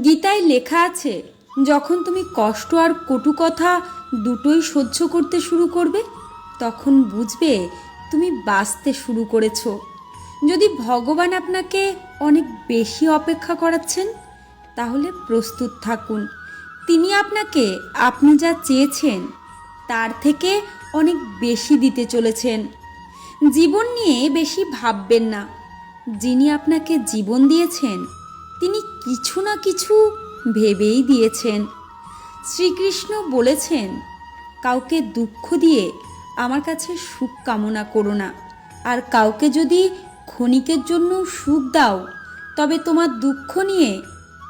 গীতায় লেখা আছে, যখন তুমি কষ্ট আর কটু কথা দুটোই সহ্য করতে শুরু করবে, তখন বুঝবে তুমি বাঁচতে শুরু করেছো। যদি ভগবান আপনাকে অনেক বেশি অপেক্ষা করাচ্ছেন, তাহলে প্রস্তুত থাকুন। তিনি আপনাকে আপনি যা চেয়েছেন তার থেকে অনেক বেশি দিতে চলেছেন। জীবন নিয়ে বেশি ভাববেন না। যিনি আপনাকে জীবন দিয়েছেন তিনি কিছু না কিছু ভেবেই দিয়েছেন। শ্রীকৃষ্ণ বলেছেন, কাউকে দুঃখ দিয়ে আমার কাছে সুখ কামনা করো না, আর কাউকে যদি ক্ষণিকের জন্য সুখ দাও, তবে তোমার দুঃখ নিয়ে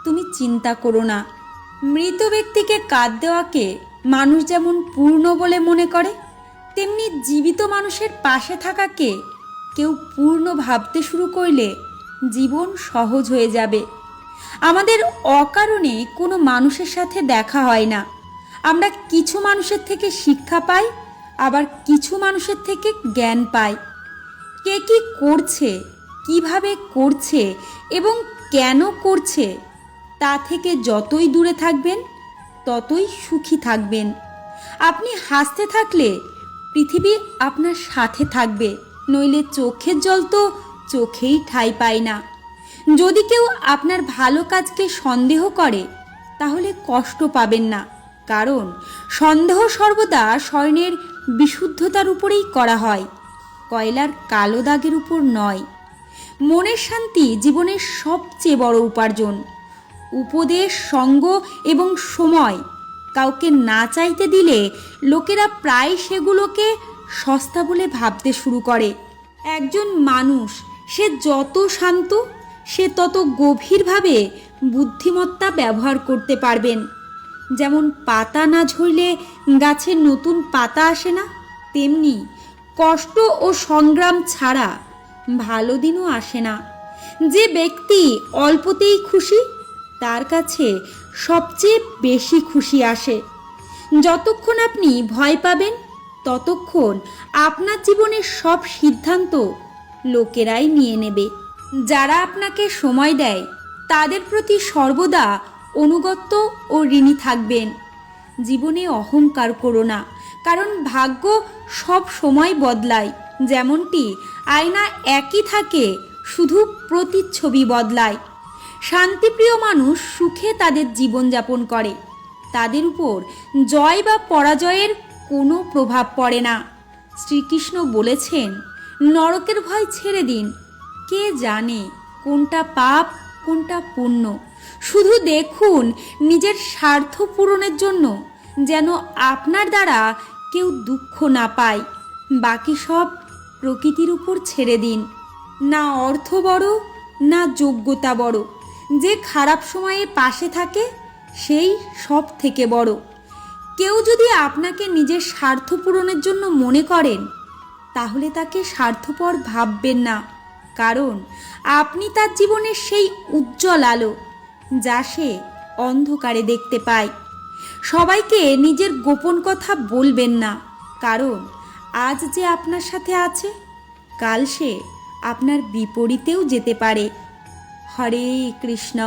তুমি চিন্তা করো না। মৃত ব্যক্তিকে কাঁদ দেওয়াকে মানুষ যেমন পূর্ণ বলে মনে করে, তেমনি জীবিত মানুষের পাশে থাকাকে কেউ পূর্ণ ভাবতে শুরু করলে জীবন সহজ হয়ে যাবে। আমাদের অকারণে কোনো মানুষের সাথে দেখা হয় না। আমরা কিছু মানুষের থেকে শিক্ষা পাই, আবার কিছু মানুষের থেকে জ্ঞান পাই। কে কি করছে, কিভাবে করছে এবং কেন করছে, তা থেকে যতই দূরে থাকবেন ততই সুখী থাকবেন। আপনি হাসতে থাকলে পৃথিবী আপনার সাথে থাকবে, নইলে চোখের জল তো চোখেই ঠাঁই পায় না। যদি কেউ আপনার ভালো কাজকে সন্দেহ করে, তাহলে কষ্ট পাবেন না, কারণ সন্দেহ সর্বদা স্বর্ণের বিশুদ্ধতার উপরেই করা হয়, কয়লার কালো দাগের উপর নয়। মনের শান্তি জীবনের সবচেয়ে বড় উপার্জন। উপদেশ, সঙ্গ এবং সময় কাউকে না চাইতে দিলে লোকেরা প্রায় সেগুলোকে সস্তা বলে ভাবতে শুরু করে। একজন মানুষ সে যত শান্ত, সে তত গভীরভাবে বুদ্ধিমত্তা ব্যবহার করতে পারবেন। যেমন পাতা না ঝরলে গাছে নতুন পাতা আসে না, তেমনি কষ্ট ও সংগ্রাম ছাড়া ভালো দিনও আসে না। যে ব্যক্তি অল্পতেই খুশি, তার কাছে সবচেয়ে বেশি খুশি আসে। যতক্ষণ আপনি ভয় পাবেন, ততক্ষণ আপনার জীবনের সব সিদ্ধান্ত লোকেরাই নিয়ে নেবে। যারা আপনাকে সময় দেয়, তাদের প্রতি সর্বদা অনুগত ও ঋণী থাকবেন। জীবনে অহংকার করো না, কারণ ভাগ্য সব সময় বদলায়। যেমনটি আয়না একই থাকে, শুধু প্রতিচ্ছবি বদলায়। শান্তিপ্রিয় মানুষ সুখে তাদের জীবনযাপন করে। তাদের উপর জয় বা পরাজয়ের কোনো প্রভাব পড়ে না। শ্রীকৃষ্ণ বলেছেন, নরকের ভয় ছেড়ে দিন। কে জানে কোনটা পাপ, কোনটা পুণ্য। শুধু দেখুন নিজের স্বার্থ পূরণের জন্য যেন আপনার দ্বারা কেউ দুঃখ না পায়। বাকি সব প্রকৃতির উপর ছেড়ে দিন। না অর্থ বড়, না যোগ্যতা বড়। যে খারাপ সময়ে পাশে থাকে, সেই সব থেকে বড়। কেউ যদি আপনাকে নিজের স্বার্থ পূরণের জন্য মনে করেন, তাহলে তাকে স্বার্থপর ভাববেন না, কারণ আপনি তার জীবনের সেই উজ্জ্বল আলো যা সে অন্ধকারে দেখতে পায়। সবাইকে নিজের গোপন কথা বলবেন না, কারণ আজ যে আপনার সাথে আছে, কাল সে আপনার বিপরীতেও যেতে পারে। হরে কৃষ্ণ।